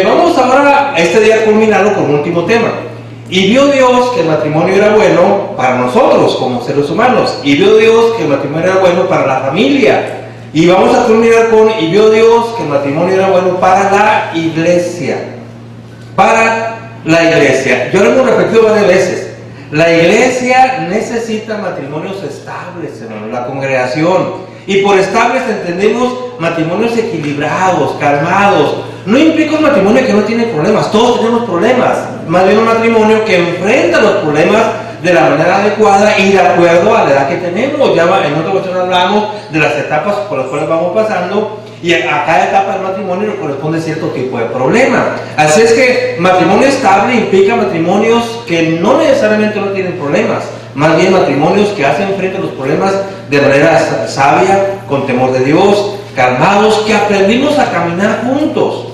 Vamos ahora a este día a culminarlo con un último tema. Y vio Dios que el matrimonio era bueno para nosotros como seres humanos. Y vio Dios que el matrimonio era bueno para la familia. Y vamos a culminar con, y vio Dios que el matrimonio era bueno para la iglesia. Para la iglesia. Yo lo hemos repetido varias veces. La iglesia necesita matrimonios estables, hermano, la congregación. Y por estables entendemos matrimonios equilibrados, calmados. No implica un matrimonio que no tiene problemas, todos tenemos problemas. Más bien un matrimonio que enfrenta los problemas de la manera adecuada y de acuerdo a la edad que tenemos. Ya en otra ocasión hablamos de las etapas por las cuales vamos pasando, y a cada etapa del matrimonio le corresponde cierto tipo de problema. Así es que matrimonio estable implica matrimonios que no necesariamente no tienen problemas, más bien matrimonios que hacen frente a los problemas de manera sabia, con temor de Dios, calmados, que aprendimos a caminar juntos.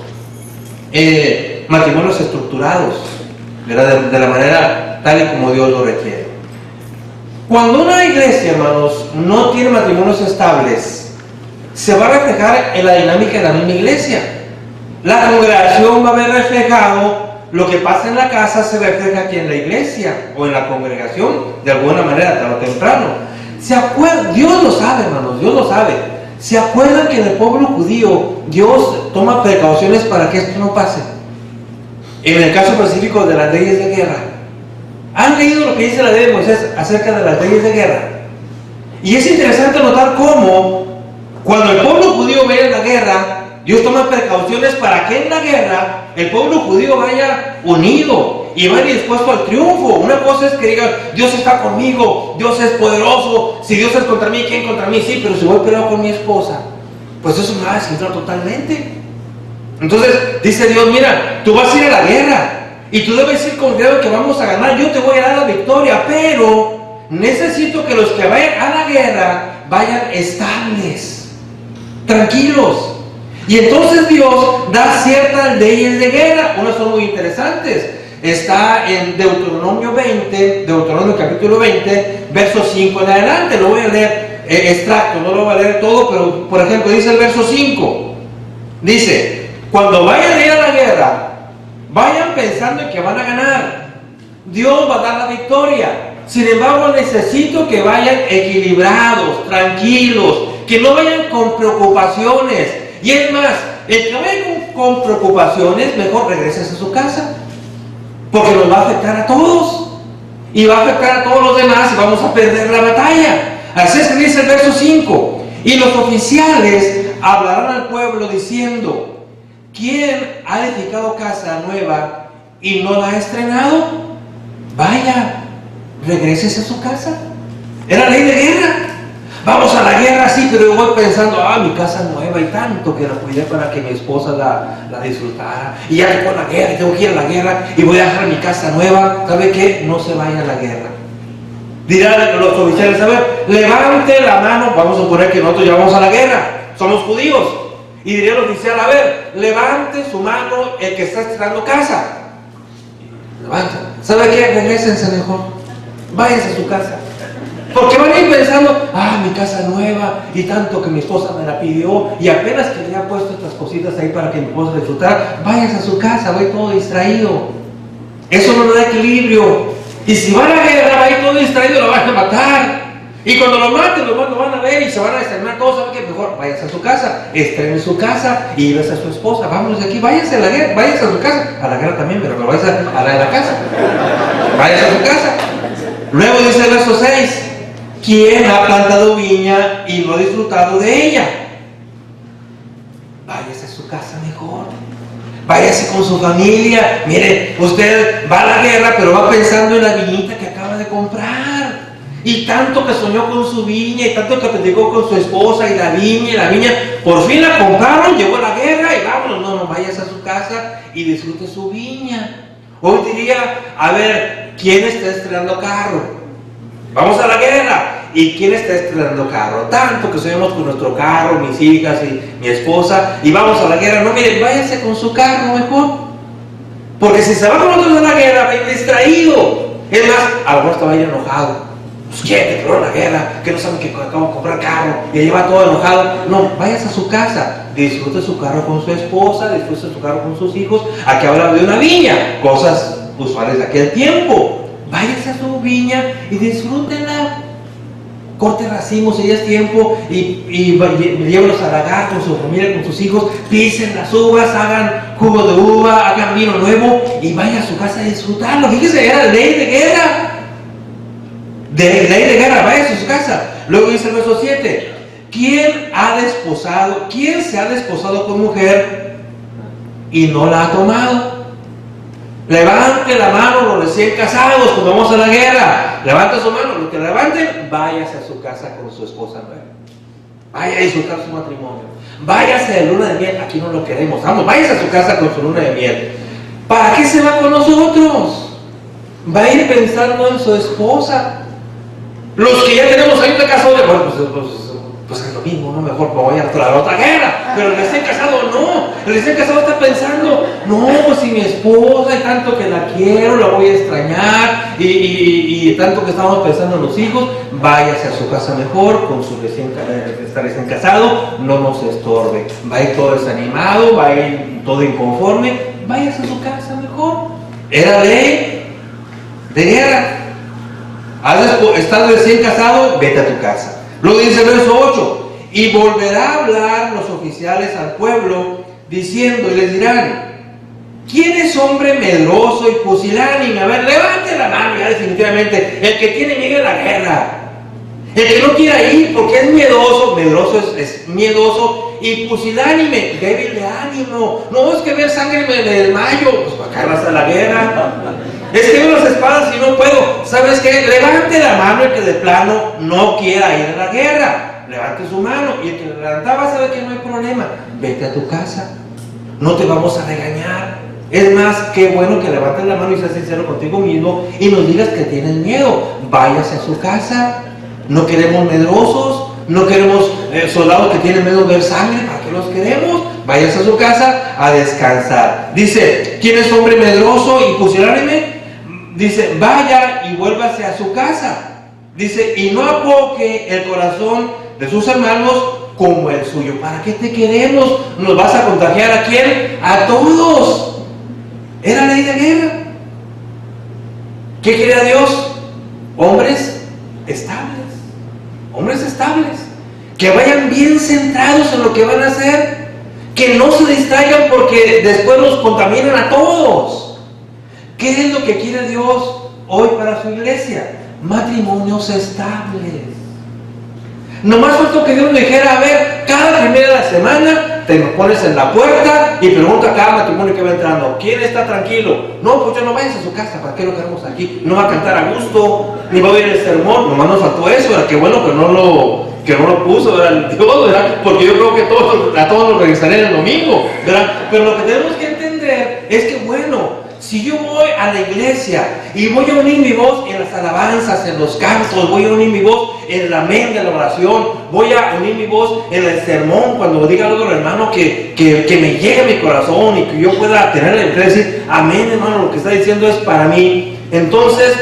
Matrimonios estructurados, ¿verdad? De la manera tal y como Dios lo requiere. Cuando una iglesia, hermanos, no tiene matrimonios estables, se va a reflejar en la dinámica de la misma iglesia. La congregación va a ver reflejado lo que pasa en la casa, se refleja aquí en la iglesia o en la congregación, de alguna manera, tarde o temprano. Dios lo sabe, hermanos, Dios lo sabe. ¿Se acuerdan que en el pueblo judío Dios toma precauciones para que esto no pase? En el caso específico de las leyes de guerra. ¿Han leído lo que dice la ley de Moisés acerca de las leyes de guerra? Y es interesante notar cómo, cuando el pueblo judío ve la guerra, Dios toma precauciones para que en la guerra el pueblo judío vaya unido y vaya dispuesto al triunfo. Una cosa es que digan, Dios está conmigo, Dios es poderoso, si Dios es contra mí, ¿quién contra mí? Sí, pero si voy peleado con mi esposa, pues eso me va a descentrar totalmente. Entonces dice Dios, mira, tú vas a ir a la guerra y tú debes ir confiado en que vamos a ganar, yo te voy a dar la victoria, pero necesito que los que vayan a la guerra vayan estables, tranquilos. Y entonces Dios da ciertas leyes de guerra, unas son muy interesantes. Está en Deuteronomio capítulo 20, verso 5 en adelante. Lo voy a leer extracto, no lo voy a leer todo, pero por ejemplo dice el verso 5. Dice, cuando vayan a ir a la guerra, vayan pensando en que van a ganar. Dios va a dar la victoria. Sin embargo, necesito que vayan equilibrados, tranquilos, que no vayan con preocupaciones. Y es más, el que vaya con preocupaciones, mejor regreses a su casa, porque nos va a afectar a todos y va a afectar a todos los demás y vamos a perder la batalla. Así es que dice el verso 5, y los oficiales hablarán al pueblo diciendo, ¿quién ha edificado casa nueva y no la ha estrenado? Vaya, regreses a su casa. Era ley de guerra. Vamos a la guerra, sí, pero yo voy pensando, mi casa nueva y tanto que la cuidé para que mi esposa la disfrutara. Y ya que con la guerra, tengo que ir a la guerra y voy a dejar mi casa nueva. ¿Sabe qué? No se vaya a la guerra. Dirán los oficiales, a ver, levante la mano, vamos a suponer que nosotros ya vamos a la guerra, somos judíos. Y diría el oficial, a ver, levante su mano el que está estrenando casa. Levanta. ¿Sabe qué? Regrésense mejor. Váyanse a su casa. Porque van a ir pensando, mi casa nueva y tanto que mi esposa me la pidió y apenas que le ha puesto estas cositas ahí para que mi esposa disfrutara, váyanse a su casa, va a ir todo distraído. Eso no le da equilibrio. Y si van a la guerra, va a ir todo distraído, lo van a matar. Y cuando lo maten, lo van a ver y se van a determinar todos. ¿Saben qué? Mejor váyanse a su casa, estrenen su casa y besa a su esposa. Vámonos de aquí, váyanse a la guerra, váyanse a su casa. A la guerra también, pero váyanse a la de la casa. Váyanse a su casa. Luego dice el verso 6. ¿Quién ha plantado viña y no ha disfrutado de ella? Váyase a su casa mejor. Váyase con su familia. Mire, usted va a la guerra, pero va pensando en la viñita que acaba de comprar. Y tanto que soñó con su viña, y tanto que platicó con su esposa, y la viña, por fin la compraron, llegó la guerra, y vámonos. No, váyase a su casa y disfrute su viña. Hoy diría, a ver, ¿quién está estrenando carro? Vamos a la guerra. ¿Y quién está estrenando carro? Tanto que soñamos con nuestro carro, mis hijas y mi esposa, y vamos a la guerra. No, miren, váyanse con su carro mejor. Porque si se va con nosotros a la guerra, va a ir distraído. Es más, a lo mejor te va a ir enojado. pues quién te creó la guerra, que no saben que acabo de comprar carro, y lleva todo enojado. No, vayas a su casa, disfrute su carro con su esposa, disfrute su carro con sus hijos. Aquí habla de una viña, cosas usuales de aquel tiempo. Váyase a su viña y disfrútenla. Corte racimos si ya es tiempo y llévelos a lagar con su familia, con sus hijos. Pisen las uvas, hagan jugo de uva, hagan vino nuevo y vaya a su casa a disfrutarlo. Fíjese, era ley de guerra. Ley de guerra, vaya a su casa. Luego dice el verso 7: ¿quién se ha desposado con mujer y no la ha tomado? Levante la mano los recién casados cuando vamos a la guerra. Levante su mano, los que levanten, váyase a su casa con su esposa nueva. Vaya a disfrutar su matrimonio. Váyase de luna de miel, aquí no lo queremos. Vamos, váyase a su casa con su luna de miel. ¿Para qué se va con nosotros? Va a ir pensando en su esposa. Los que ya tenemos años de casados, bueno, pues es lo mismo, ¿no? Mejor me voy a la otra guerra. Pero el recién casado no. El recién casado está pensando, no, pues si mi esposa, y tanto que la quiero, la voy a extrañar, y tanto que estamos pensando en los hijos, váyase a su casa mejor, con su recién casado, no nos estorbe. Va a ir todo desanimado, va a ir todo inconforme, váyase a su casa mejor. Era ley de guerra. Estás recién casado, vete a tu casa. Luego dice el verso 8: y volverá a hablar los oficiales al pueblo, diciendo, y les dirán: ¿quién es hombre medroso y pusilánime? A ver, levante la mano ya definitivamente. El que tiene miedo a la guerra. El que no quiera ir porque es miedoso. Medroso es miedoso. Y pusilánime, débil de ánimo. No, es que ver sangre me desmayo. Pues para acá vas a la guerra. Es que veo las espadas y no puedo. ¿Sabes qué? Levante la mano el que de plano no quiera ir a la guerra. Levante su mano. Y el que levantaba sabe que no hay problema. Vete a tu casa. No te vamos a regañar. Es más, qué bueno que levantes la mano y seas sincero contigo mismo y nos digas que tienes miedo. Váyase a su casa. No queremos medrosos. No queremos soldados que tienen miedo de ver sangre. ¿Para qué los queremos? Váyase a su casa a descansar. Dice, ¿quién es hombre medroso y pusilánime? Dice, vaya y vuélvase a su casa. Dice, y no apoque el corazón de sus hermanos como el suyo. ¿Para qué te queremos? ¿Nos vas a contagiar a quién? A todos. Era ley de guerra. ¿Qué quería Dios? Hombres estables. Hombres estables. Que vayan bien centrados en lo que van a hacer. Que no se distraigan porque después nos contaminan a todos. ¿Qué es lo que quiere Dios hoy para su iglesia? Matrimonios estables. Nomás faltó que Dios me dijera, a ver, cada primera de la semana te pones en la puerta y pregunta a cada matrimonio que va entrando, ¿quién está tranquilo? No, pues ya no vayas a su casa, ¿para qué lo queremos aquí? No va a cantar a gusto, ni va a oír el sermón. Nomás nos faltó eso, ¿verdad? Qué bueno que no lo puso, ¿verdad? Dios, ¿verdad? Porque yo creo que a todos nos regresaré el domingo, ¿verdad? Pero lo que tenemos que entender es que, bueno, si yo voy a la iglesia y voy a unir mi voz en las alabanzas, en los cantos, voy a unir mi voz en el amén de la oración, voy a unir mi voz en el sermón, cuando diga algo al hermano que me llegue a mi corazón y que yo pueda tener el que decir, amén, hermano, lo que está diciendo es para mí. Entonces,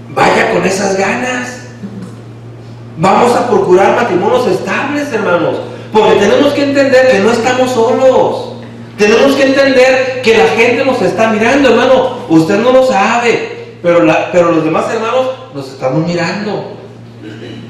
vaya con esas ganas. Vamos a procurar matrimonios estables, hermanos, porque tenemos que entender que no estamos solos. Tenemos que entender que la gente nos está mirando, hermano. Usted no lo sabe, pero los demás hermanos nos estamos mirando.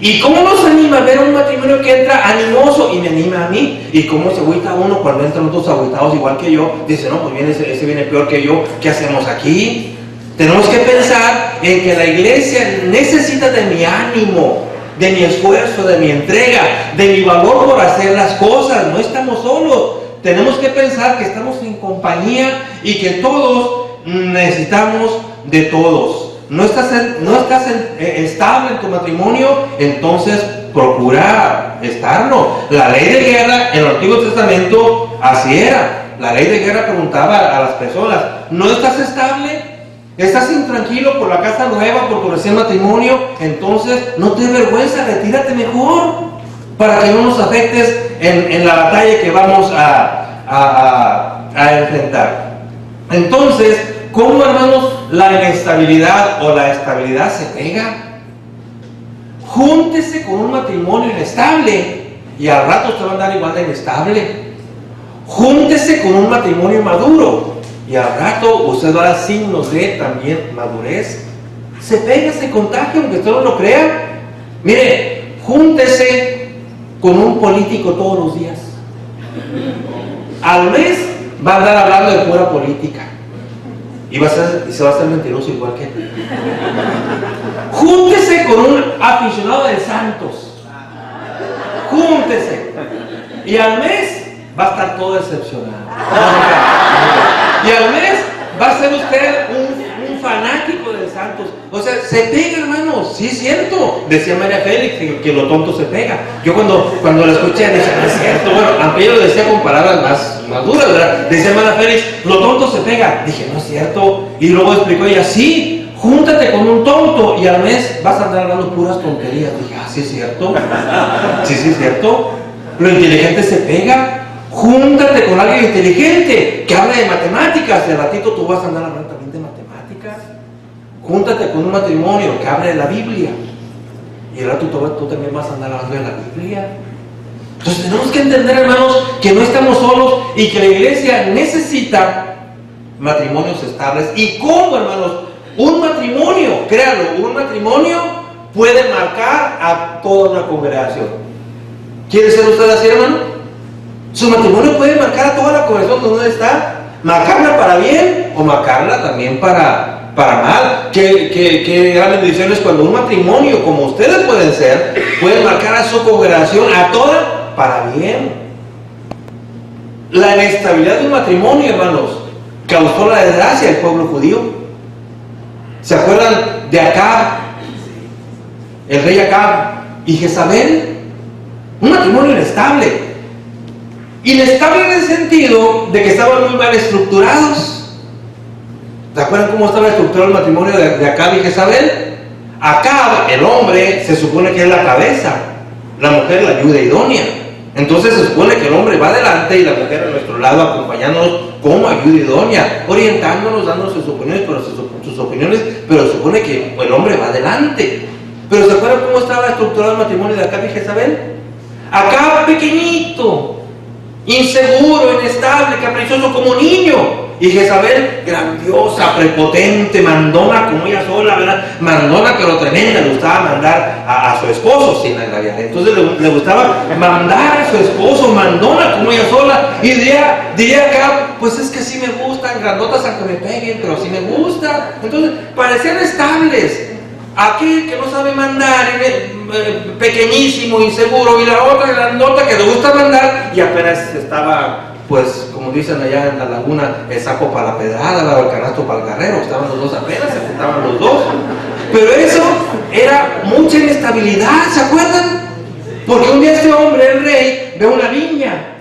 ¿Y cómo nos anima ver un matrimonio que entra animoso y me anima a mí? ¿Y cómo se agüita uno cuando entran otros agüitados igual que yo? Dice, no, pues viene ese viene peor que yo. ¿Qué hacemos aquí? Tenemos que pensar en que la iglesia necesita de mi ánimo, de mi esfuerzo, de mi entrega, de mi valor por hacer las cosas. No estamos solos. Tenemos que pensar que estamos en compañía y que todos necesitamos de todos. No estás estable en tu matrimonio, entonces procura estarlo. La ley de guerra en el Antiguo Testamento así era. La ley de guerra preguntaba a las personas, ¿no estás estable? ¿Estás intranquilo por la casa nueva, por tu recién matrimonio? Entonces no te dé vergüenza, retírate mejor, para que no nos afectes en la batalla que vamos a enfrentar. Entonces, ¿cómo, hermanos, la inestabilidad o la estabilidad se pega? júntese con un matrimonio inestable y al rato usted va a andar igual de inestable. Júntese con un matrimonio maduro y al rato usted va a dar signos de también madurez. Se pega, se contagia, aunque usted no lo crea. Mire, júntese con un político todos los días. Al mes va a andar hablando de pura política y se va a hacer mentiroso igual que él. Júntese con un aficionado de Santos. Júntese. Y al mes va a estar todo decepcionado. Y al mes va a ser usted un fanático de Santos. O sea, se pega, hermanos. Sí, es cierto. Decía María Félix que lo tonto se pega. Yo cuando lo escuché decía, no es cierto. Bueno, aunque yo lo decía con palabras más duras, ¿verdad? Decía María Félix, lo tonto se pega. Dije, no es cierto. Y luego explicó ella, sí, júntate con un tonto y al mes vas a andar hablando puras tonterías. Dije, sí es cierto. Sí es cierto. Lo inteligente se pega. Júntate con alguien inteligente que hable de matemáticas. De ratito tú vas a andar hablando también de matemáticas. Júntate con un matrimonio que hable de la Biblia. Y el rato tú también vas a andar hablando de la Biblia. Entonces tenemos que entender, hermanos, que no estamos solos y que la iglesia necesita matrimonios estables. ¿Y cómo, hermanos? Un matrimonio, créanlo, un matrimonio puede marcar a toda una congregación. ¿Quiere ser usted así, hermano? Su matrimonio puede marcar a toda la congregación donde está, marcarla para bien o marcarla también para mal. Qué gran bendición es cuando un matrimonio, como ustedes pueden ser, puede marcar a su congregación, a toda, para bien. La inestabilidad de un matrimonio, hermanos, causó la desgracia del pueblo judío. ¿Se acuerdan de Acab? El rey Acab y Jezabel. Un matrimonio inestable. Inestable en el sentido de que estaban muy mal estructurados. ¿Se acuerdan cómo estaba estructurado el matrimonio de Acab y Jezabel? Acab, el hombre, se supone que es la cabeza, la mujer la ayuda idónea. Entonces se supone que el hombre va adelante y la mujer a nuestro lado acompañándonos como ayuda idónea, orientándonos, dándonos sus opiniones, pero se supone que el hombre va adelante. Pero ¿se acuerdan cómo estaba estructurado el matrimonio de Acab y Jezabel? Acab pequeñito, inseguro, inestable, caprichoso como un niño. Y Jezabel, grandiosa, prepotente, mandona como ella sola, ¿verdad? Mandona pero tremenda, le gustaba mandar a su esposo, sin la vida. Entonces le gustaba mandar a su esposo, mandona como ella sola. Y diría acá, pues es que sí me gustan, grandotas aunque me peguen, pero sí me gusta. Entonces parecían estables. Aquel que no sabe mandar, pequeñísimo, inseguro, y la otra grandota que le gusta mandar y apenas estaba, pues como dicen allá en la laguna, el saco para la pedrada, el canasto para el carrero. Estaban los dos apenas, se juntaban los dos. Pero eso era mucha inestabilidad, ¿se acuerdan? Porque un día este hombre, el rey, ve una viña.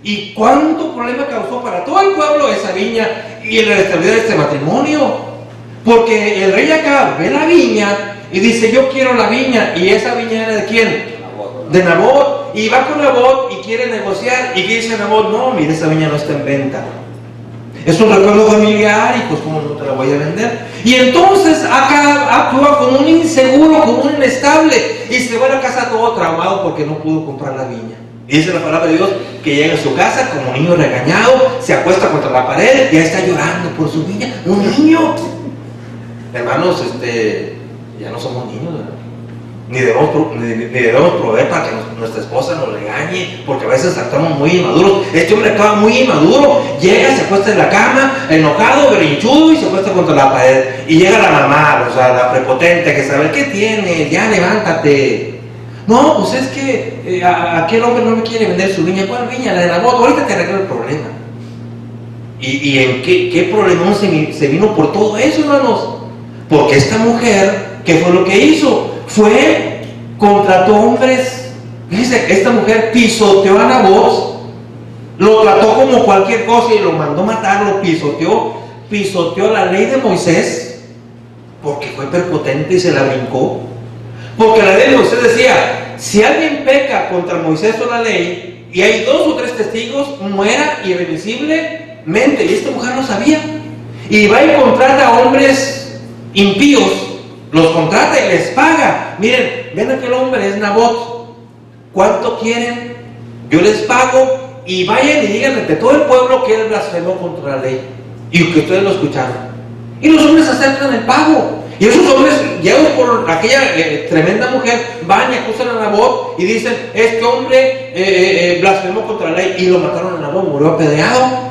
¿Y cuánto problema causó para todo el pueblo esa viña y la inestabilidad de este matrimonio? Porque el rey Acab ve la viña y dice, yo quiero la viña. ¿Y esa viña era de quién? De Nabot. Y va con Nabot y quiere negociar. ¿Y qué dice Nabot? No, mire, esa viña no está en venta. Es un recuerdo familiar y pues cómo no te la voy a vender. Y entonces Acab actúa como un inseguro, como un inestable. Y se va a la casa todo traumado porque no pudo comprar la viña. Y dice la palabra de Dios que llega a su casa como un niño regañado, se acuesta contra la pared y ahí está llorando por su viña. Un niño. Hermanos, ya no somos niños, ¿verdad? Ni debemos proveer para que nuestra esposa nos regañe, porque a veces actuamos muy inmaduros. Este hombre acaba muy inmaduro, llega, se acuesta en la cama, enojado, berrinchudo, y se acuesta contra la pared. Y llega la mamá, o sea, la prepotente, que sabe, ¿qué tiene? Ya levántate. No, pues es que aquel hombre no me quiere vender su viña. ¿Cuál viña? La de Nabot. Ahorita te arreglo el problema. ¿Y en qué problemón se vino por todo eso, hermanos? Porque esta mujer, ¿qué fue lo que hizo? Contrató hombres. Fíjense, esta mujer pisoteó a Nabot, lo trató como cualquier cosa y lo mandó matar, lo pisoteó la ley de Moisés, porque fue prepotente y se la brincó. Porque la ley de Moisés decía, si alguien peca contra Moisés o la ley, y hay 2 o 3 testigos, muera irremisiblemente. Y esta mujer no sabía. Y va y contrata a hombres impíos, los contrata y les paga miren, ven aquel hombre, es Nabot, ¿cuánto quieren? Yo les pago y vayan y digan ante todo el pueblo que él blasfemó contra la ley y que ustedes lo escucharon. Y los hombres aceptan el pago. Y esos hombres, guiados por aquella tremenda mujer, van y acusan a Nabot y dicen, este hombre blasfemó contra la ley, y lo mataron a Nabot, murió apedreado.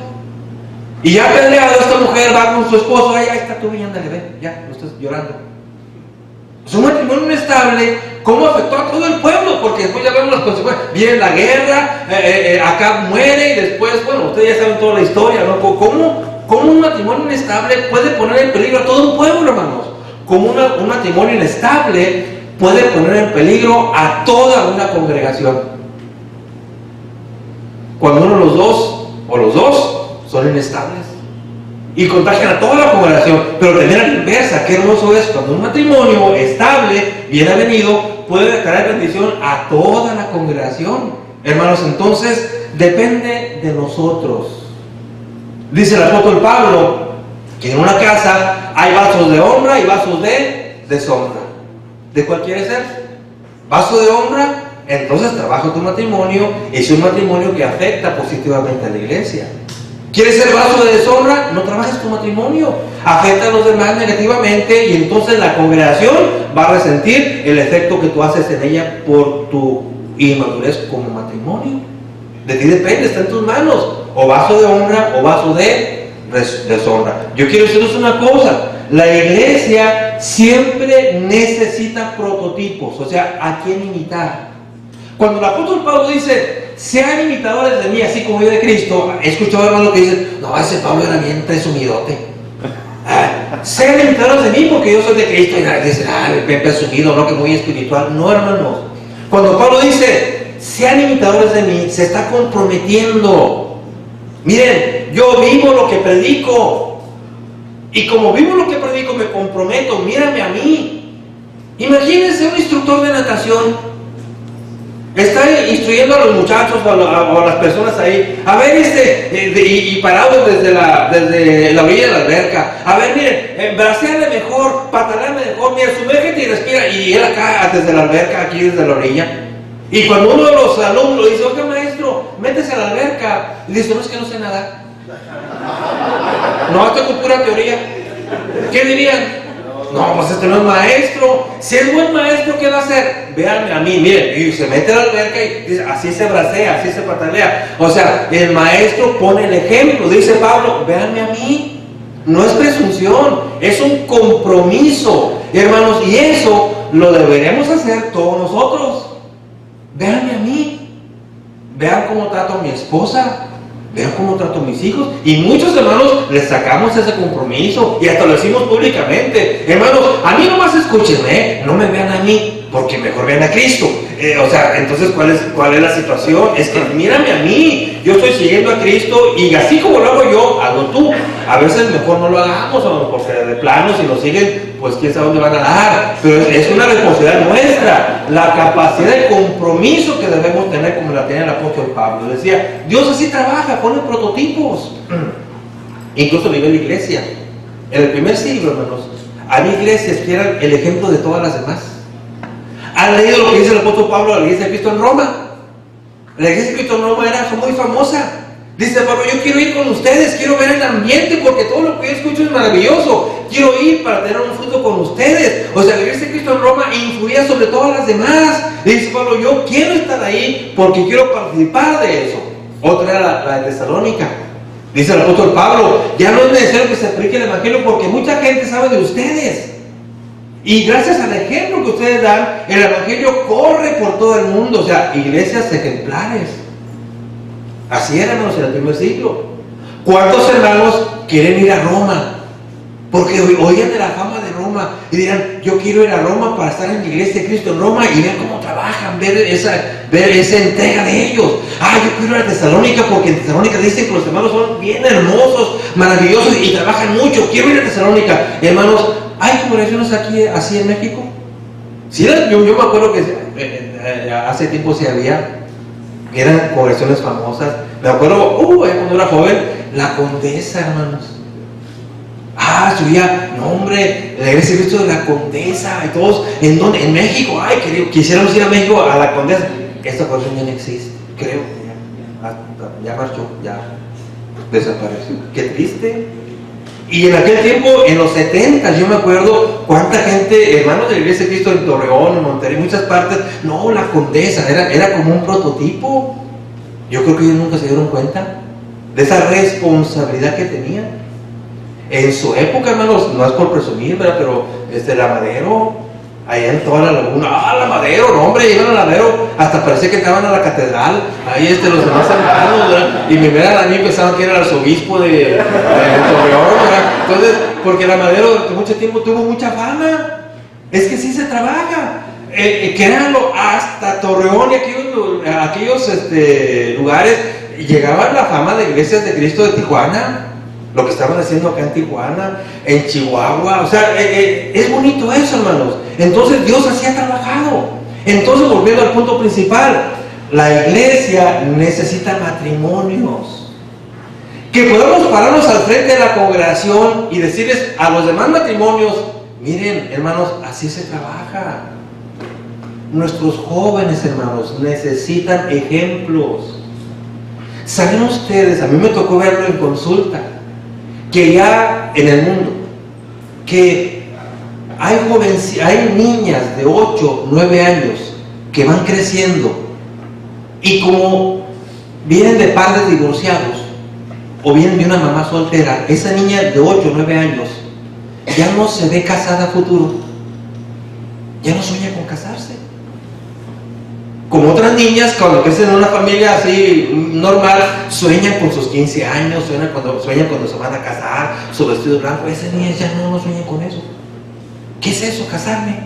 Y ya apedreado, esta mujer va con su esposo, ay, ahí está tu bien, ándale, ven, ya, no estás llorando. Es un matrimonio inestable. ¿Cómo afectó a todo el pueblo? Porque después ya vemos las consecuencias. Viene la guerra, Acab muere y después, bueno, ustedes ya saben toda la historia, ¿no? ¿Cómo un matrimonio inestable puede poner en peligro a todo un pueblo, hermanos? ¿Cómo un matrimonio inestable puede poner en peligro a toda una congregación? Cuando uno de los dos, o los dos, son inestables y contagian a toda la congregación. Pero tener a la inversa, qué hermoso es cuando un matrimonio estable, bien avenido, puede traer bendición a toda la congregación. Hermanos, entonces depende de nosotros. Dice el apóstol Pablo que en una casa hay vasos de honra y vasos de deshonra. ¿De cuál quieres ser? ¿Vaso de honra? Entonces trabaja tu matrimonio. Es un matrimonio que afecta positivamente a la iglesia. ¿Quieres ser vaso de deshonra? No trabajes tu matrimonio. Afecta a los demás negativamente y entonces la congregación va a resentir el efecto que tú haces en ella por tu inmadurez como matrimonio. De ti depende, está en tus manos. O vaso de honra o vaso de deshonra. Yo quiero decirles una cosa. La iglesia siempre necesita prototipos, o sea, a quién imitar. Cuando el apóstol Pablo dice, sean imitadores de mí, así como yo de Cristo, he escuchado hermanos que dicen, no, ese Pablo era bien presumidote. Sean imitadores de mí porque yo soy de Cristo. Y dicen, presumido, no, que muy espiritual. No, hermanos. Cuando Pablo dice, sean imitadores de mí, se está comprometiendo. Miren, yo vivo lo que predico. Y como vivo lo que predico, me comprometo. Mírame a mí. Imagínense un instructor de natación. Está instruyendo a los muchachos o a las personas ahí. A ver, y parados desde la orilla de la alberca. A ver, miren, braceale mejor, pataleame mejor. Mira, sumérgete y respira. Y él acá, desde la alberca, aquí desde la orilla. Y cuando uno de los alumnos dice, oiga maestro, métese a la alberca. Y dice, no, es que no sé nadar. No, esto es pura teoría. ¿Qué dirían? No, pues este no es maestro. Si es buen maestro, ¿qué va a hacer? Véanme a mí, miren, y se mete a la alberca y dice, así se bracea, así se patalea. O sea, el maestro pone el ejemplo. Dice Pablo, véanme a mí. No es presunción, es un compromiso, hermanos, y eso lo deberemos hacer todos nosotros. Véanme a mí. Vean cómo trato a mi esposa. Vean cómo trato a mis hijos. Y muchos hermanos les sacamos ese compromiso y hasta lo decimos públicamente. Hermanos, a mí nomás escúchenme, no me vean a mí, porque mejor vean a Cristo. O sea, entonces, ¿cuál es la situación? Es que mírame a mí, yo estoy siguiendo a Cristo y así como lo hago yo, hazlo tú. A veces mejor no lo hagamos, porque de plano si lo siguen, pues quién sabe dónde van a dar. Pero es una responsabilidad nuestra, la capacidad de compromiso que debemos tener como la tenía el apóstol Pablo. Decía, Dios así trabaja, pone prototipos. Incluso vive la iglesia. En el primer siglo, hermanos, había iglesias que eran el ejemplo de todas las demás. ¿Han leído lo que dice el apóstol Pablo a la iglesia de Cristo en Roma? La iglesia de Cristo en Roma fue muy famosa. Dice Pablo, yo quiero ir con ustedes, quiero ver el ambiente porque todo lo que yo escucho es maravilloso. Quiero ir para tener un fruto con ustedes. O sea, la iglesia de Cristo en Roma influía sobre todas las demás. Dice Pablo, yo quiero estar ahí porque quiero participar de eso. Otra era la de Tesalónica. Dice el apóstol Pablo, ya no es necesario que se predique el evangelio porque mucha gente sabe de ustedes. Y gracias al ejemplo que ustedes dan, el evangelio corre por todo el mundo. O sea, iglesias ejemplares. Así eran, hermanos, en el primer siglo. ¿Cuántos hermanos quieren ir a Roma? Porque oían de la fama de Roma y dirán, yo quiero ir a Roma para estar en la iglesia de Cristo en Roma y ver cómo trabajan, ver esa entrega de ellos. Yo quiero ir a Tesalónica porque en Tesalónica dicen que los hermanos son bien hermosos, maravillosos y trabajan mucho. Quiero ir a Tesalónica. Hermanos, ¿hay congregaciones aquí así en México? Sí, yo me acuerdo que hace tiempo se había, eran congregaciones famosas. Me acuerdo, cuando era joven, la Condesa, hermanos. Se oía, no hombre, la iglesia de Cristo de la Condesa, y todos, ¿en dónde? En México, quisiéramos ir a México, a la Condesa. Esta cuestión ya no existe, creo, ya marchó, ya desapareció. Qué triste. Y en aquel tiempo, en los 70, yo me acuerdo cuánta gente, hermanos de la iglesia de Cristo en Torreón, en Monterrey, muchas partes, no, la Condesa, era como un prototipo. Yo creo que ellos nunca se dieron cuenta de esa responsabilidad que tenían. En su época, hermanos, no es por presumir, ¿verdad? Pero la Madero, allá en toda la laguna, la Madero, no, hombre, iban a la Madero, hasta parecía que estaban a la catedral, ahí los demás hermanos, ¿verdad? Y mi mera a mí pensaban que era el arzobispo de Torreón, ¿verdad? Entonces, porque la Madero durante mucho tiempo tuvo mucha fama. Es que sí se trabaja. Créanlo, hasta Torreón y aquellos lugares llegaba la fama de iglesias de Cristo de Tijuana, lo que estaban haciendo acá en Tijuana, en Chihuahua. O sea, es bonito eso, hermanos. Entonces Dios así ha trabajado. Entonces, volviendo al punto principal, la iglesia necesita matrimonios. Que podamos pararnos al frente de la congregación y decirles a los demás matrimonios, miren, hermanos, así se trabaja. Nuestros jóvenes, hermanos, necesitan ejemplos. ¿Saben ustedes? A mí me tocó verlo en consulta, que ya en el mundo, que hay niñas de 8, 9 años que van creciendo y como vienen de padres divorciados o vienen de una mamá soltera, esa niña de 8, 9 años ya no se ve casada a futuro, ya no sueña con casarse. Como otras niñas, cuando crecen en una familia así normal, sueñan con sus 15 años, sueñan cuando se van a casar, su vestido blanco. Esas niñas ya no sueñan con eso. ¿Qué es eso, casarme?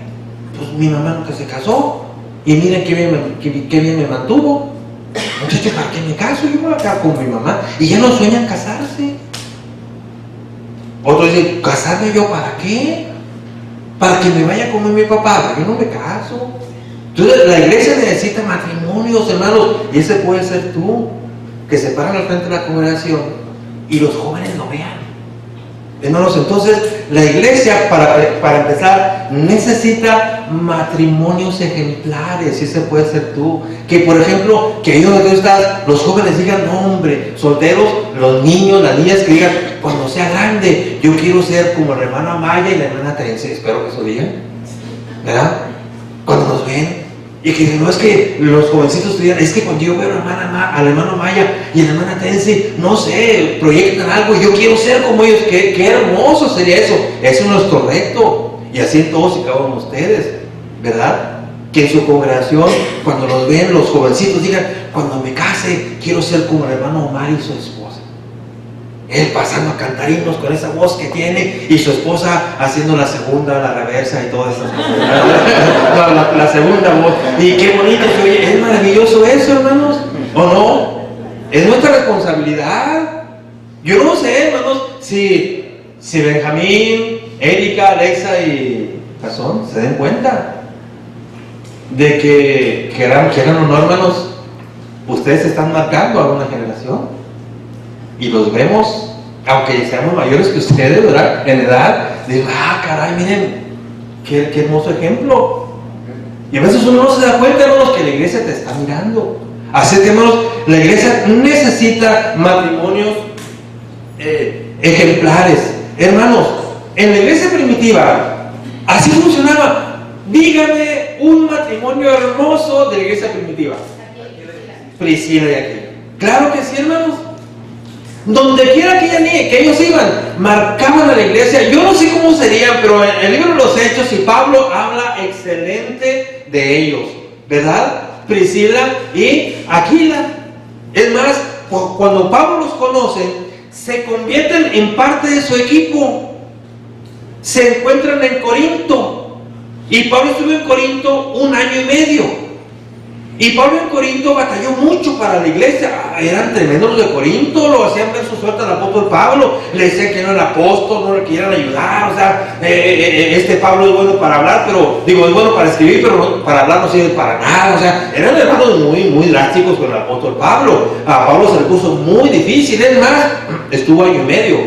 Pues mi mamá nunca se casó, y miren qué bien me mantuvo. Muchacho, ¿para qué me caso? Yo voy a casar con mi mamá. Y ya no sueñan casarse. Otros dicen, ¿casarme yo para qué? Para que me vaya como mi papá. Yo no me caso. Entonces la iglesia necesita matrimonios, hermanos, y ese puede ser tú, que se paran al frente de la congregación y los jóvenes lo vean. Hermanos, entonces la iglesia, para empezar, necesita matrimonios ejemplares, y ese puede ser tú. Que por ejemplo, que ahí donde tú estás, los jóvenes digan, no hombre, solteros, los niños, las niñas que digan, cuando sea grande, yo quiero ser como el hermano Amaya y la hermana Tense. Espero que eso digan, ¿verdad? Cuando nos ven. Y que no es que los jovencitos digan, es que cuando yo veo al hermano Maya y a la hermana Tense, no sé, proyectan algo y yo quiero ser como ellos. Qué hermoso sería eso. Eso no es correcto. Y así en todos y cada uno de ustedes, ¿verdad? Que en su congregación, cuando los ven los jovencitos, digan, cuando me case, quiero ser como el hermano Omar y su esposa. Él pasando a cantar himnos con esa voz que tiene, y su esposa haciendo la segunda, la reversa y todas esas cosas. No, la segunda voz. Y qué bonito se oye. Es maravilloso eso, hermanos. ¿O no? Es nuestra responsabilidad. Yo no sé, hermanos, si Benjamín, Erika, Alexa y Cazón se den cuenta de que eran o no, hermanos, ustedes están marcando a una generación. Y los vemos, aunque seamos mayores que ustedes, ¿verdad? En edad, digo, caray, miren, qué hermoso ejemplo. Y a veces uno no se da cuenta, hermanos, que la iglesia te está mirando. Así que, hermanos, la iglesia necesita matrimonios ejemplares. Hermanos, en la iglesia primitiva, así funcionaba. Dígame un matrimonio hermoso de la iglesia primitiva. Priscila y Aquila. Claro que sí, hermanos. Donde quiera que ellos iban, marcaban a la iglesia. Yo no sé cómo serían, pero en el libro de los Hechos, y Pablo habla excelente de ellos, ¿verdad? Priscila y Aquila. Es más, cuando Pablo los conoce, se convierten en parte de su equipo. Se encuentran en Corinto, y Pablo estuvo en Corinto 1 año y medio. Y Pablo en Corinto batalló mucho para la iglesia. Eran tremendos los de Corinto, lo hacían ver su suerte al apóstol Pablo. Le decían que no era apóstol, no le querían ayudar. O sea, Pablo es bueno para hablar, pero es bueno para escribir, pero no, para hablar no sirve para nada. O sea, eran hermanos muy drásticos con el apóstol Pablo. A Pablo se le puso muy difícil. Es más, estuvo 1 año y medio.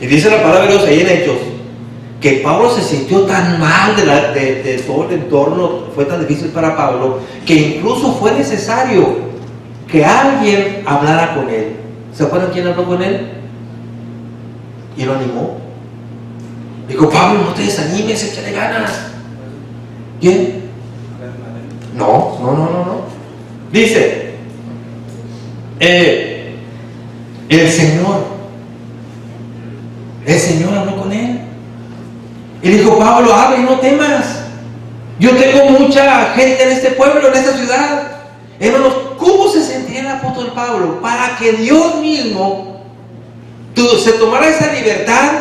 Y dice la palabra de Dios ahí en Hechos, que Pablo se sintió tan mal de todo el entorno, fue tan difícil para Pablo, que incluso fue necesario que alguien hablara con él. ¿Se acuerdan quién habló con él? Y lo animó. Dijo, Pablo, no te desanimes, échale ganas. ¿Quién? No. Dice, el Señor habló con él. Y dijo, Pablo, habla y no temas. Yo tengo mucha gente en este pueblo, en esta ciudad. Hermanos, ¿cómo se sentía el apóstol Pablo? Para que Dios mismo se tomara esa libertad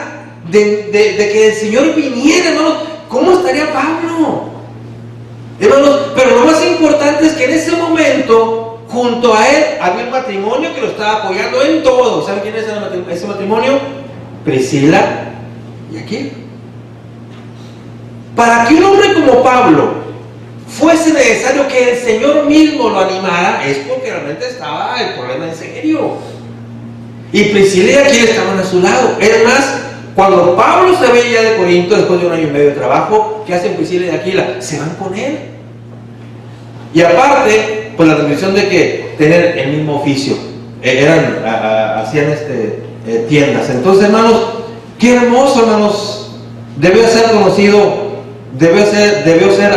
de que el Señor viniera, hermanos. ¿Cómo estaría Pablo? Hermanos, pero lo más importante es que en ese momento, junto a él, había un matrimonio que lo estaba apoyando en todo. ¿Saben quién es ese matrimonio? Priscila y Aquila. Para que un hombre como Pablo fuese necesario que el Señor mismo lo animara, es porque realmente estaba el problema en serio. Y Priscila y Aquila estaban a su lado. Es más, cuando Pablo se ve ya de Corinto, después de 1 año y medio de trabajo, ¿qué hacen Priscila y Aquila? Se van con él. Y aparte, pues la condición de que tener el mismo oficio, hacían tiendas. Entonces, hermanos, qué hermoso, hermanos, debió ser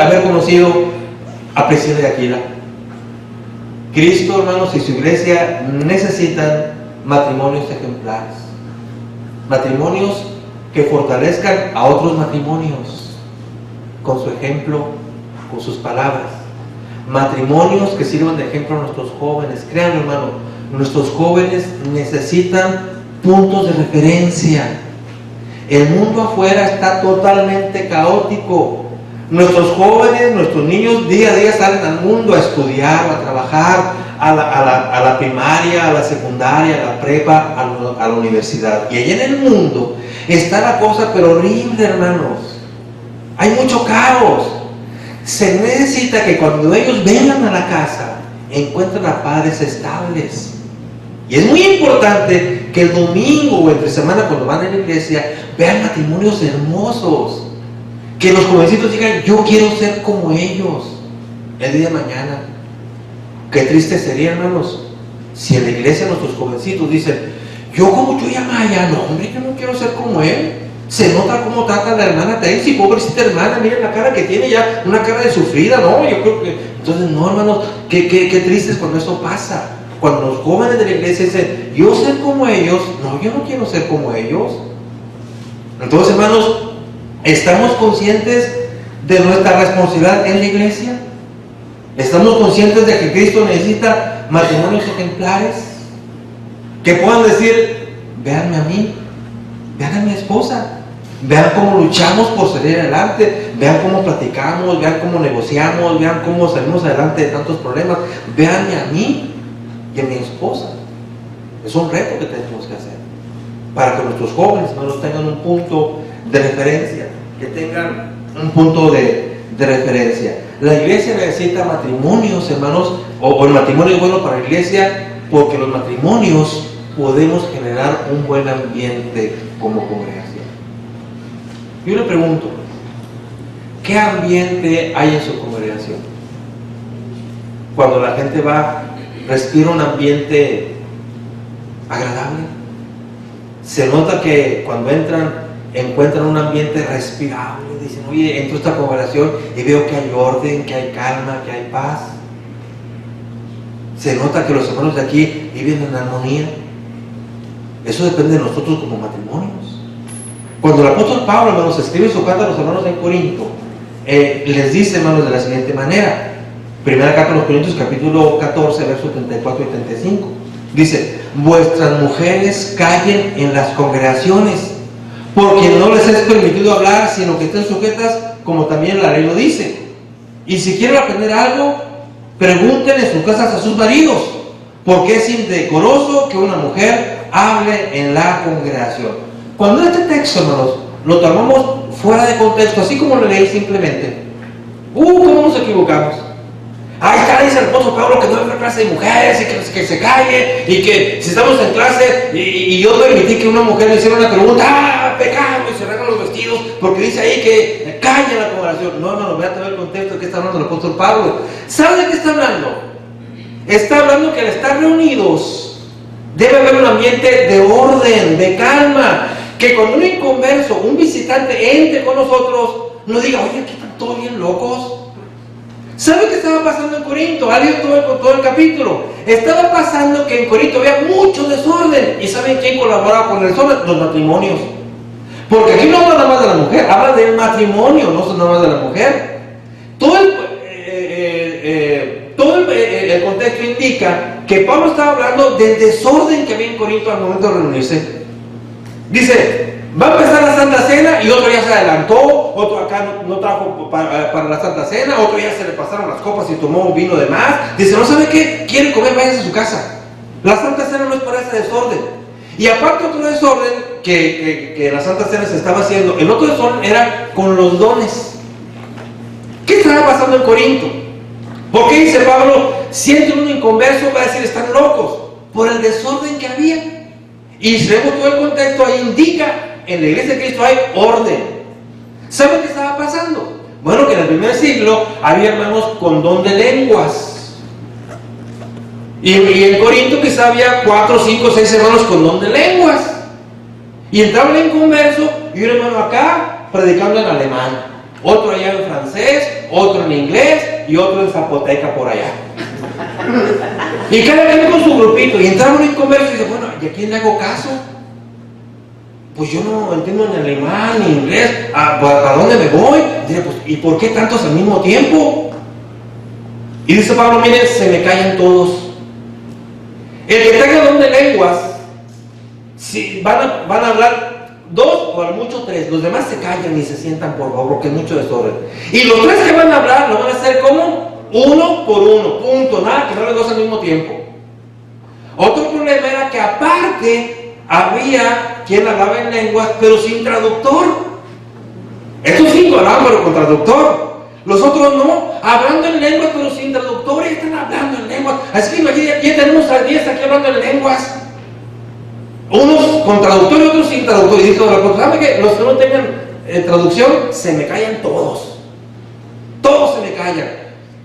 haber conocido a Priscila y Aquila. Cristo, hermanos, y su iglesia necesitan matrimonios ejemplares, matrimonios que fortalezcan a otros matrimonios con su ejemplo, con sus palabras, matrimonios que sirvan de ejemplo a nuestros jóvenes. Créanme, hermano, nuestros jóvenes necesitan puntos de referencia. El mundo afuera está totalmente caótico. Nuestros jóvenes, nuestros niños día a día salen al mundo a estudiar, a trabajar, a la primaria, a la secundaria, a la prepa, a la universidad. Y allá en el mundo está la cosa pero horrible, hermanos. Hay mucho caos. Se necesita que cuando ellos vengan a la casa encuentren a padres estables. Y es muy importante que el domingo o entre semana, cuando van a la iglesia, vean matrimonios hermosos. Que los jovencitos digan, yo quiero ser como ellos el día de mañana. Qué triste sería, hermanos, si en la iglesia nuestros jovencitos dicen, yo como yo y Amaya, no, hombre, yo no quiero ser como él. Se nota cómo trata a la hermana Daisy, pobrecita hermana, miren la cara que tiene ya, una cara de sufrida, no, yo creo que... Entonces, no, hermanos, qué triste es cuando eso pasa. Cuando los jóvenes de la iglesia dicen, yo ser como ellos, no, yo no quiero ser como ellos. Entonces, hermanos, ¿estamos conscientes de nuestra responsabilidad en la iglesia? ¿Estamos conscientes de que Cristo necesita matrimonios ejemplares? Que puedan decir, véanme a mí, vean a mi esposa, vean cómo luchamos por salir adelante, vean cómo platicamos, vean cómo negociamos, vean cómo salimos adelante de tantos problemas, véanme a mí y a mi esposa. Es un reto que tenemos que hacer para que nuestros jóvenes, hermanos, tengan un punto de referencia, que tengan un punto de referencia. La iglesia necesita matrimonios, hermanos, o el matrimonio es bueno para la iglesia porque los matrimonios podemos generar un buen ambiente como congregación. Yo le pregunto, ¿qué ambiente hay en su congregación? Cuando la gente va, respira un ambiente agradable. Se nota que cuando encuentran un ambiente respirable. Dicen, oye, entro a esta congregación y veo que hay orden, que hay calma, que hay paz. Se nota que los hermanos de aquí viven en armonía. Eso depende de nosotros como matrimonios. Cuando el apóstol Pablo, hermanos, escribe su carta a los hermanos en Corinto, les dice, hermanos, de la siguiente manera. Primera carta a los Corintios, capítulo 14, versos 34 y 35. Dice, vuestras mujeres callen en las congregaciones, porque no les es permitido hablar, sino que estén sujetas, como también la ley lo dice. Y si quieren aprender algo, pregunten en sus casas a sus maridos, porque es indecoroso que una mujer hable en la congregación. Cuando este texto, hermanos, lo tomamos fuera de contexto, así como lo leí simplemente, ¿cómo nos equivocamos? Ahí está, dice el apóstol Pablo, que no hay una clase de mujeres y que se calle, y que si estamos en clase y yo permití que una mujer me hiciera una pregunta, pecado, y se arrancan los vestidos, porque dice ahí que calla la congregación. No, voy a tener el contexto de qué está hablando el apóstol Pablo. ¿Sabe de qué está hablando? Está hablando que al estar reunidos debe haber un ambiente de orden, de calma, que cuando un inconverso, un visitante entre con nosotros, no diga, oye, aquí están todos bien locos. ¿Sabe qué estaba pasando en Corinto? ¿Alguien todo el capítulo? Estaba pasando que en Corinto había mucho desorden. ¿Y saben quién colaboraba con el desorden? Los matrimonios. Porque aquí no habla nada más de la mujer, habla del matrimonio, no nada más de la mujer. Todo el contexto indica que Pablo estaba hablando del desorden que había en Corinto al momento de reunirse. Dice, va a empezar la Santa Cena y otro ya se adelantó, otro acá no trajo para la Santa Cena, otro ya se le pasaron las copas y tomó un vino de más. Dice, ¿no sabe qué? Quiere comer, váyase a su casa. La Santa Cena no es para ese desorden. Y aparte otro desorden que la Santa Cena se estaba haciendo, el otro desorden era con los dones. ¿Qué estaba pasando en Corinto? ¿Por qué dice Pablo, si entra un inconverso va a decir están locos? Por el desorden que había. Y si vemos todo el contexto, ahí indica, en la iglesia de Cristo hay orden. ¿Saben qué estaba pasando? Bueno, que en el primer siglo había hermanos con don de lenguas. Y en Corinto quizá había 4, 5, 6 hermanos con don de lenguas. Y entraba el inconverso y un hermano acá predicando en alemán, otro allá en francés, otro en inglés y otro en zapoteca por allá. Y cada quien con su grupito. Y entraba un inconverso y dice, bueno, ¿y a quién le hago caso? Pues yo no entiendo ni alemán ni inglés. ¿Para dónde me voy? Dice, pues, ¿y por qué tantos al mismo tiempo? Y dice Pablo, miren, se me callan todos. El que tenga don de lenguas, si van a hablar 2 o a lo mucho 3, los demás se callan y se sientan, por favor, porque es mucho desorden. Y los 3 que van a hablar lo van a hacer como 1 por 1, punto, nada, que no los 2 al mismo tiempo. Otro problema era que aparte había quien hablaba en lenguas, pero sin traductor. Estos 5 hablaban, pero con traductor. Los otros no, hablando en lenguas, pero sin traductor, y están hablando en lenguas. Así que imagínate, ya tenemos a 10 aquí hablando en lenguas. Unos con traductor y otros sin traductor. Y dice, ¿sabe qué? Los que no tengan traducción, se me callan todos. Todos se me callan.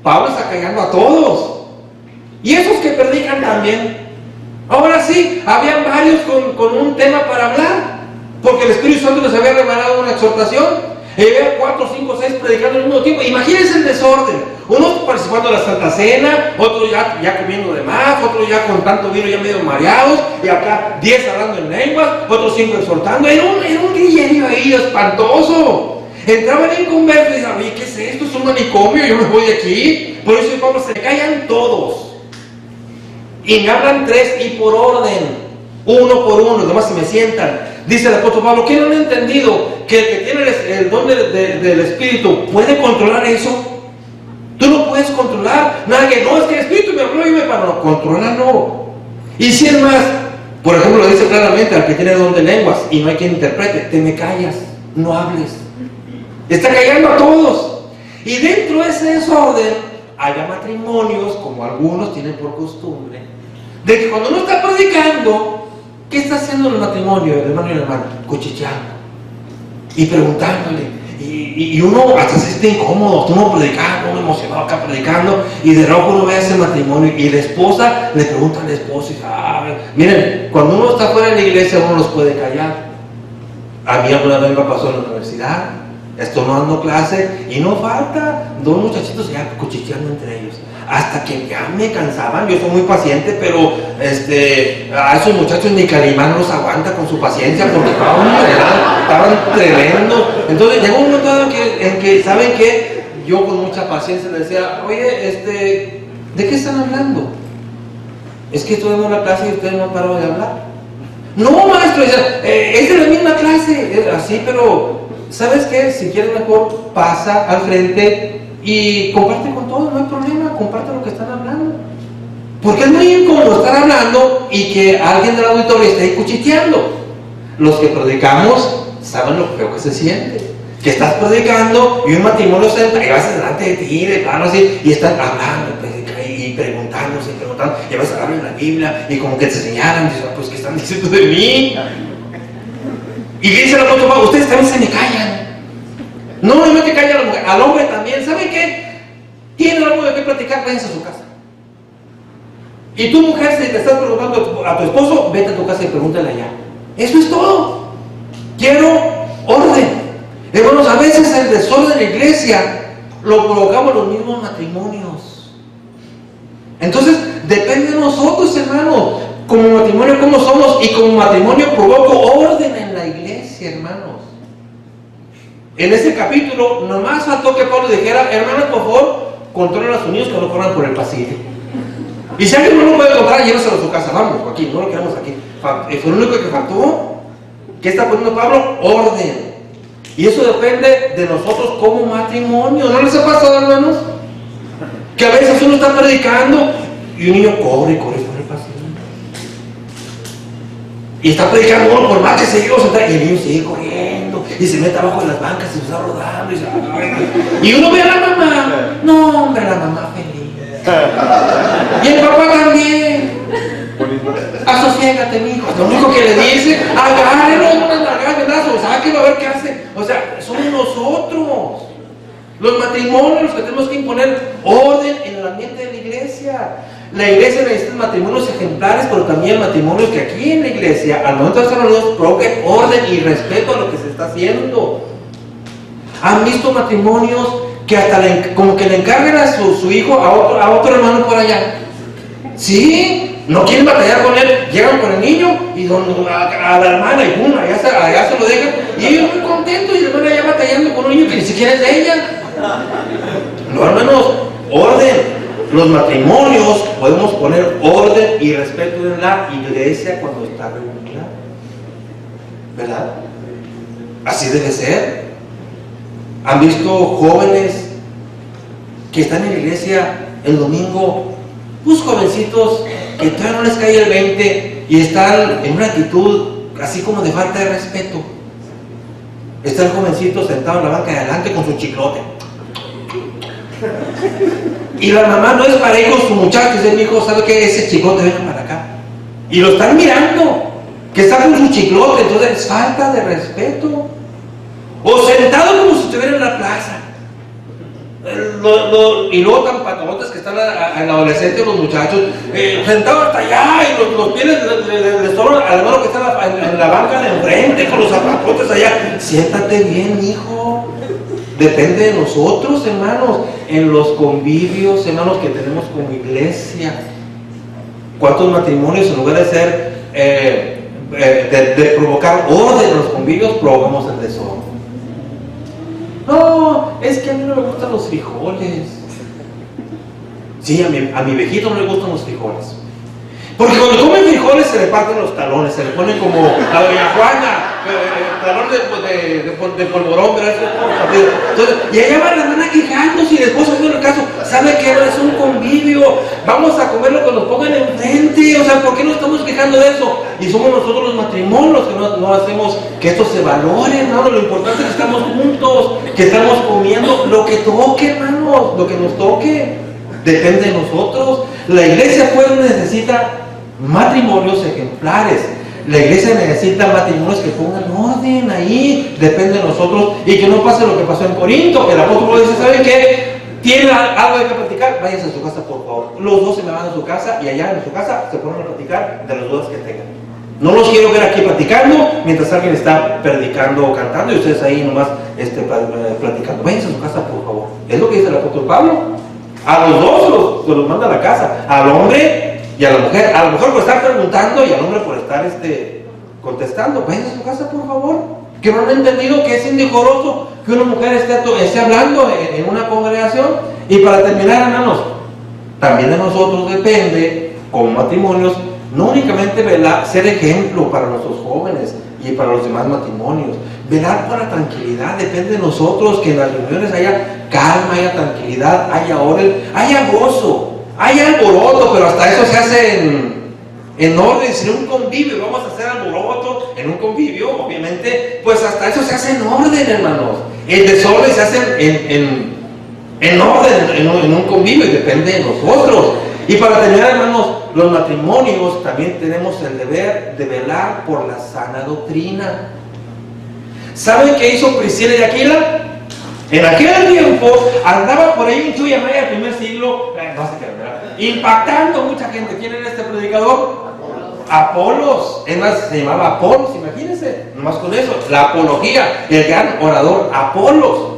Pablo está callando a todos. Y esos que predican también. Ahora sí, habían varios con un tema para hablar, porque el Espíritu Santo les había revelado una exhortación. Y había 4, 5, 6 predicando al mismo tiempo. Imagínense el desorden. Unos participando de la Santa Cena, otros ya comiendo de más, otros ya con tanto vino ya medio mareados, y acá 10 hablando en lenguas, otros 5 exhortando. Era un grillerío ahí espantoso. Entraba el inconverso y decía, oye, ¿qué es esto? Es un manicomio, yo me voy de aquí. Por eso Pablo, se callan todos. Y me hablan 3 y por orden, 1 por 1, nomás se me sientan. Dice el apóstol Pablo, ¿quién no ha entendido que el que tiene el don del Espíritu puede controlar eso? Tú no puedes controlar nada, que no, es que el Espíritu me habló y me paró. Contrólalo. Y si es más, por ejemplo, lo dice claramente al que tiene don de lenguas y no hay quien interprete, te me callas, no hables. Está callando a todos. Y dentro de ese desorden haya matrimonios, como algunos tienen por costumbre, de que cuando uno está predicando, ¿qué está haciendo el matrimonio, el hermano y el hermano? Cuchicheando y preguntándole. Y uno hasta se siente incómodo, uno predicando, uno emocionado acá predicando, y de rojo uno ve ese matrimonio y la esposa le pregunta al esposo y dice, miren, cuando uno está fuera de la iglesia uno los puede callar. A mí alguna vez me pasó en la universidad, estoy no dando clase y no falta 2 muchachitos ya cuchicheando entre ellos. Hasta que ya me cansaban, yo soy muy paciente, pero a esos muchachos ni Calimán no los aguanta con su paciencia porque estaban tremendos. Entonces llegó un momento en que, ¿saben qué? Yo con mucha paciencia les decía, oye, ¿de qué están hablando? Es que estoy dando la clase y ustedes no han parado de hablar. No, maestro, es de la misma clase, así, pero ¿sabes qué? Si quieres mejor, pasa al frente y comparte con todos, no hay problema, comparte lo que están hablando. Porque es muy incómodo estar hablando y que alguien del auditorio esté ahí cuchiteando. Los que predicamos saben lo feo que se siente. que estás predicando y un matrimonio se ahí vas delante de ti, de plano así, y están hablando y preguntándose, y a veces abren la Biblia y como que te señalan, dicen, pues, ¿qué están diciendo de mí? Y dice el apóstol Pablo, ustedes también se me callan. No te calla a la mujer, al hombre también. ¿Saben qué? Tienen algo de qué platicar, váyanse a su casa. Y tú, mujer, si te estás preguntando a tu esposo, vete a tu casa y pregúntale allá. Eso es todo. Quiero orden. Hermanos, a veces el desorden de la iglesia lo provocamos los mismos matrimonios. Entonces, depende de nosotros, hermanos, como matrimonio, cómo somos, y como matrimonio provoco orden en la iglesia, hermanos. En ese capítulo, nomás faltó que Pablo dijera, hermanos, por favor, controlen a los niños que no corran por el pasillo. Y si alguien no lo puede controlar, lléveselo a su casa, vamos, aquí, no lo quedamos aquí. Fue lo único que faltó. ¿Qué está poniendo Pablo? Orden. Y eso depende de nosotros como matrimonio. ¿No les ha pasado, hermanos? Que a veces uno está predicando y un niño corre por el pasillo. Y está predicando uno por más que se lleva y el niño sigue corriendo y se mete abajo de las bancas y se está rodando y uno ve a la mamá. No, hombre, la mamá feliz. Y el papá también. Asociégate, mijo. Lo único que le dice, agárrenlo, unas nalgadas, sáquenlo a ver qué hace. O sea, somos nosotros, los matrimonios, los que tenemos que imponer orden en el ambiente de la iglesia. La iglesia necesita matrimonios ejemplares, pero también matrimonios que aquí en la iglesia, al momento de estar reunidos, provoquen orden y respeto a lo que se está haciendo. ¿Han visto matrimonios que hasta como que le encargan a su hijo a otro hermano por allá? Sí. No quieren batallar con él, llegan con el niño y a la hermana y pum, allá se lo dejan. Y ellos muy contentos y la hermana ya batallando con un niño que ni siquiera es de ella. No, hermanos, orden. Los matrimonios podemos poner orden y respeto en la iglesia cuando está reunida, ¿verdad? Así debe ser. ¿Han visto jóvenes que están en la iglesia el domingo? Pues jovencitos que todavía no les cae el 20 y están en una actitud así como de falta de respeto. Está el jovencito sentado en la banca de adelante con su chiclote. Y la mamá no es para ir con su muchacho, dice: mi hijo, ¿sabe qué? Ese chiclote venga para acá. Y lo están mirando, que está con su chiclote, entonces es falta de respeto. O sentado como si estuviera en la plaza. Y luego tan patolotes que están en adolescente los muchachos, sentados hasta allá y los pies les sobran al hermano que está en la banca de enfrente con los zapatotes allá. Siéntate bien, hijo. Depende de nosotros, hermanos, en los convivios, hermanos, que tenemos como iglesia. ¿Cuántos matrimonios, en lugar de ser de provocar orden en los convivios, provocamos el desorden? No, es que a mí no me gustan los frijoles. Sí, a mi viejito no le gustan los frijoles. Porque cuando comen frijoles se le parten los talones, se le ponen como a doña Juana, talón de polvorón, ¿verdad? Entonces, y allá va la hermana quejándose y después haciendo el caso. ¿Sabe qué? Es un convivio. Vamos a comer lo que nos pongan enfrente. O sea, ¿por qué no estamos quejando de eso? Y somos nosotros los matrimonios que no hacemos que esto se valore, hermano. Lo importante es que estamos juntos, que estamos comiendo lo que toque, hermanos, lo que nos toque. Depende de nosotros. La iglesia necesita matrimonios ejemplares. La iglesia necesita matrimonios que pongan orden ahí. Depende de nosotros. Y que no pase lo que pasó en Corinto, que el apóstol dice: ¿saben qué? ¿Tienen algo de que platicar? Váyanse a su casa, por favor. Los dos se me van a su casa y allá en su casa se ponen a platicar de las dudas que tengan. No los quiero ver aquí platicando mientras alguien está predicando o cantando y ustedes ahí nomás platicando. Váyanse a su casa, por favor. Es lo que dice el apóstol Pablo. A los dos se los manda a la casa, al hombre y a la mujer. A lo mejor por estar preguntando y al hombre por estar contestando. Vayan a su casa, por favor. Que no han entendido que es indecoroso que una mujer esté hablando en una congregación. Y para terminar, hermanos, también de nosotros depende, como matrimonios, no únicamente ser ejemplo para nuestros jóvenes y para los demás matrimonios. Velar por la tranquilidad, depende de nosotros, que en las reuniones haya calma, haya tranquilidad, haya orden, haya gozo, haya alboroto, pero hasta eso se hace en orden. Si en un convivio vamos a hacer alboroto, en un convivio, obviamente, pues hasta eso se hace en orden, hermanos. El desorden se hace en orden, en un convivio, y depende de nosotros. Y para terminar, hermanos, los matrimonios también tenemos el deber de velar por la sana doctrina. ¿Saben qué hizo Priscila y Aquila? En aquel tiempo andaba por ahí un Chuyamaya del primer siglo, no sé qué, ¿verdad?, impactando a mucha gente. ¿Quién era este predicador? Apolos. Es más, se llamaba Apolos, imagínense, nomás con eso, la apología, el gran orador Apolos.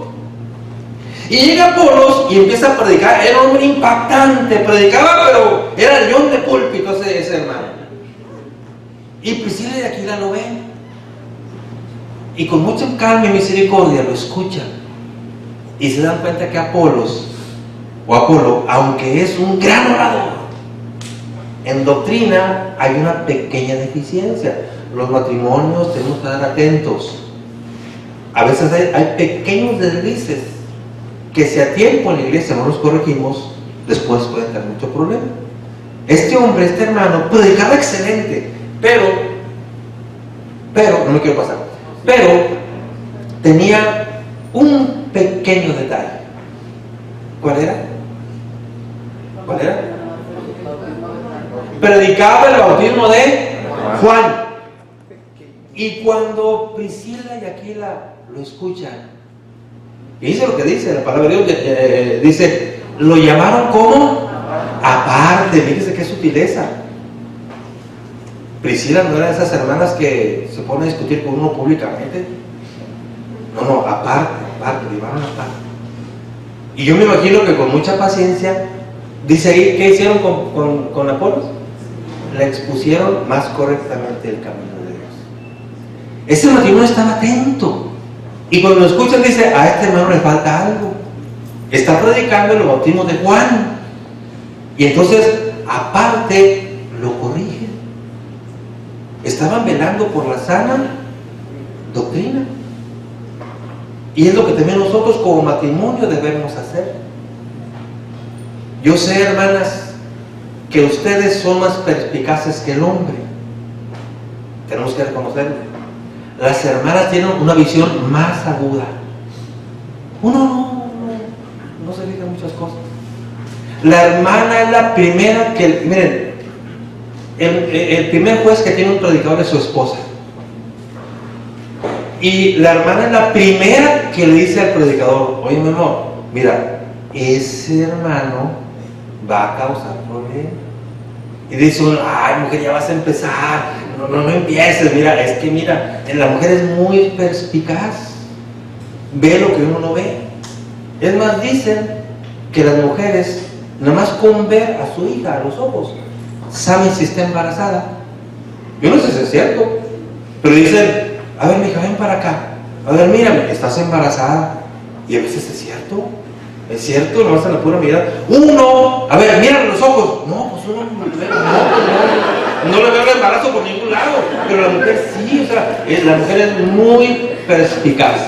Y llega Apolos y empieza a predicar. Era un hombre impactante, predicaba, pero era el león de púlpito ese hermano. Y Priscila y Aquila lo ven, y con mucha calma y misericordia lo escuchan, y se dan cuenta que Apolo, aunque es un gran orador, en doctrina hay una pequeña deficiencia. Los matrimonios tenemos que estar atentos. A veces hay pequeños deslices que, si a tiempo en la iglesia no los corregimos, después pueden tener mucho problema. Este hombre, este hermano, predicaba excelente, pero no me quiero pasar, pero tenía un pequeño detalle. ¿Cuál era? Predicaba el bautismo de Juan. Y cuando Priscila y Aquila lo escuchan, y dice lo que dice la palabra de Dios, dice, lo llamaron como aparte. Fíjese qué sutileza. Priscila no era de esas hermanas que se ponen a discutir con uno públicamente. No, aparte, llevaron aparte. Y yo me imagino que con mucha paciencia, dice ahí, ¿qué hicieron con Apolos? Le expusieron más correctamente el camino de Dios. Ese matrimonio estaba atento, y cuando lo escuchan dice, a este hermano le falta algo, está predicando el bautismo de Juan, y entonces aparte lo corrigen. Estaban velando por la sana doctrina, y es lo que también nosotros como matrimonio debemos hacer. Yo sé, hermanas, que ustedes son más perspicaces que el hombre. Tenemos que reconocerlo. Las hermanas tienen una visión más aguda. Uno no se fija en muchas cosas. La hermana es la primera que, miren, el primer juez que tiene un predicador es su esposa. Y la hermana es la primera que le dice al predicador, oye, mi amor, mira, ese hermano va a causar problemas. Y dice uno, ay, mujer, ya vas a empezar, no empieces. Mira, es que mira, la mujer es muy perspicaz, ve lo que uno no ve. Es más, dicen que las mujeres, nada más con ver a su hija a los ojos, saben si está embarazada. Yo no sé si es cierto, pero dicen, a ver, mija, ven para acá, a ver, mírame, estás embarazada. Y a veces es cierto. Es cierto, nomás en la pura mirada. Uno, a ver, mírame los ojos. No, pues uno no le veo el embarazo por ningún lado. Pero la mujer sí, o sea, la mujer es muy perspicaz.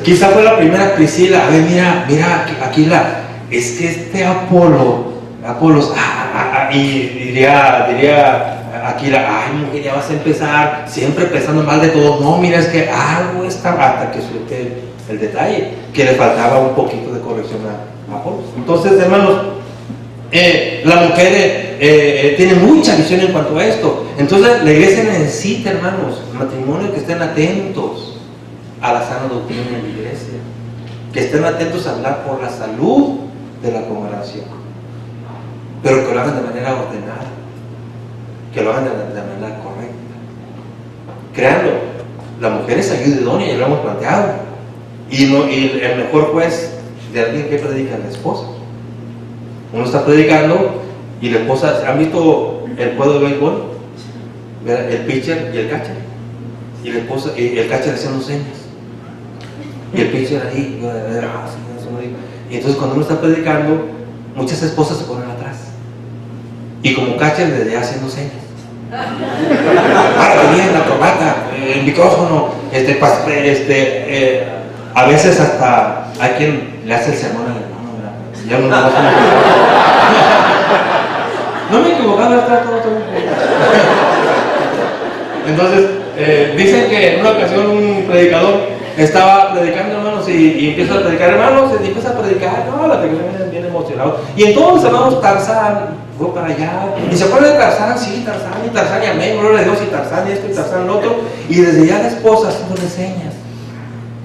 Quizá fue la primera Priscila. A ver, mira, Aquila, es que este Apolos, y diría Aquila, ay, mujer, ya vas a empezar, siempre pensando mal de todo. No, mira, es que algo está, hasta que suelte el detalle, que le faltaba un poquito de corrección a Apolos. Entonces, hermanos, la mujer tiene mucha visión en cuanto a esto. Entonces, la iglesia necesita, hermanos, matrimonios que estén atentos a la sana doctrina en la iglesia, que estén atentos a hablar por la salud de la congregación, pero que lo hagan de manera ordenada, que lo hagan de manera correcta. Créanlo, la mujer es ayuda idónea, ya lo hemos planteado. Y el mejor juez de alguien que predica es la esposa. Uno está predicando y la esposa, ¿han visto el juego de béisbol? El pitcher y el catcher. Y la esposa, y el catcher haciendo señas. Y el pitcher ahí, y entonces cuando uno está predicando, muchas esposas se ponen atrás. Y como catcher desde haciendo señas. Párate bien, la corbata, el micrófono, a veces hasta hay quien le hace el sermón al hermano, ¿verdad? Ya no me he equivocado, está todo. Entonces, dicen que en una ocasión un predicador estaba predicando, hermanos, hermanos, y empiezo a predicar, hermanos, y empiezo a predicar, no, la predicación viene bien emocionado. Y entonces, hermanos, Tarzán fue para allá, y se acuerdan de Tarzán, sí, Tarzán, y amén, gloria a Dios, y Tarzán esto, y Tarzán lo otro, y desde ya la esposa haciéndole señas.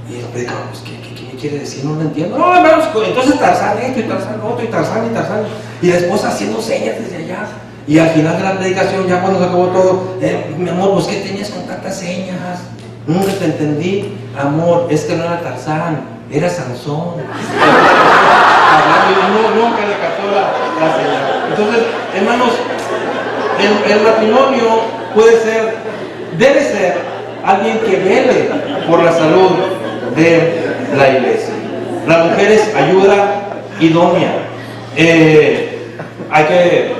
Y el predicador, pues, ¿qué quiere decir? No lo entiendo. No, hermanos, entonces Tarzán esto, y Tarzán lo otro, y Tarzán, y la esposa haciendo señas desde allá. Y al final de la predicación, ya cuando se acabó todo, mi amor, pues, ¿qué tenías con tantas señas? Nunca te entendí, amor, es que no era Tarzán, era Sansón. Nunca le captó la señal. Entonces, hermanos, el matrimonio puede ser, debe ser alguien que vele por la salud de la iglesia. La mujer es ayuda idónea. Hay que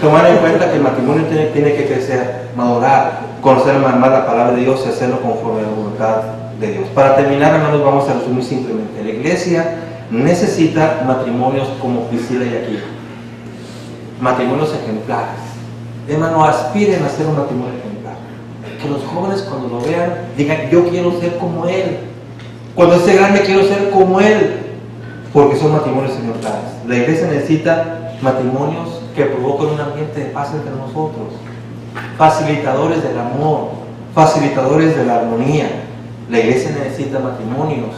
tomar en cuenta que el matrimonio tiene que crecer, madurar, conocer más la palabra de Dios y hacerlo conforme a la voluntad de Dios. Para terminar, hermanos, vamos a resumir simplemente. La iglesia necesita matrimonios como Priscila y Aquila, matrimonios ejemplares. Hermano, aspiren a ser un matrimonio ejemplar. Que los jóvenes, cuando lo vean, digan: yo quiero ser como él. Cuando esté grande, quiero ser como él. Porque son matrimonios ejemplares. La iglesia necesita matrimonios que provoquen un ambiente de paz entre nosotros, facilitadores del amor, facilitadores de la armonía. La iglesia necesita matrimonios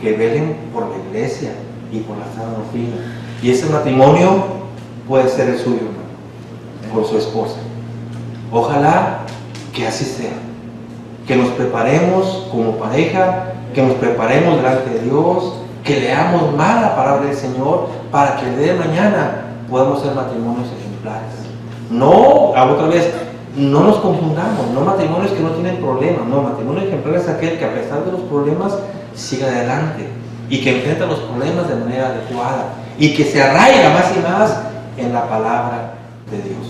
que velen por la iglesia y por la sana doctrina. Y ese matrimonio puede ser el suyo, hermano, con su esposa. Ojalá que así sea, que nos preparemos como pareja, que nos preparemos delante de Dios, que leamos más la palabra del Señor, para que el día de mañana podamos ser matrimonios ejemplares. No, otra vez, no nos confundamos, no matrimonios que no tienen problemas, no, matrimonio ejemplar es aquel que a pesar de los problemas sigue adelante y que enfrenta los problemas de manera adecuada y que se arraiga más y más en la palabra de Dios.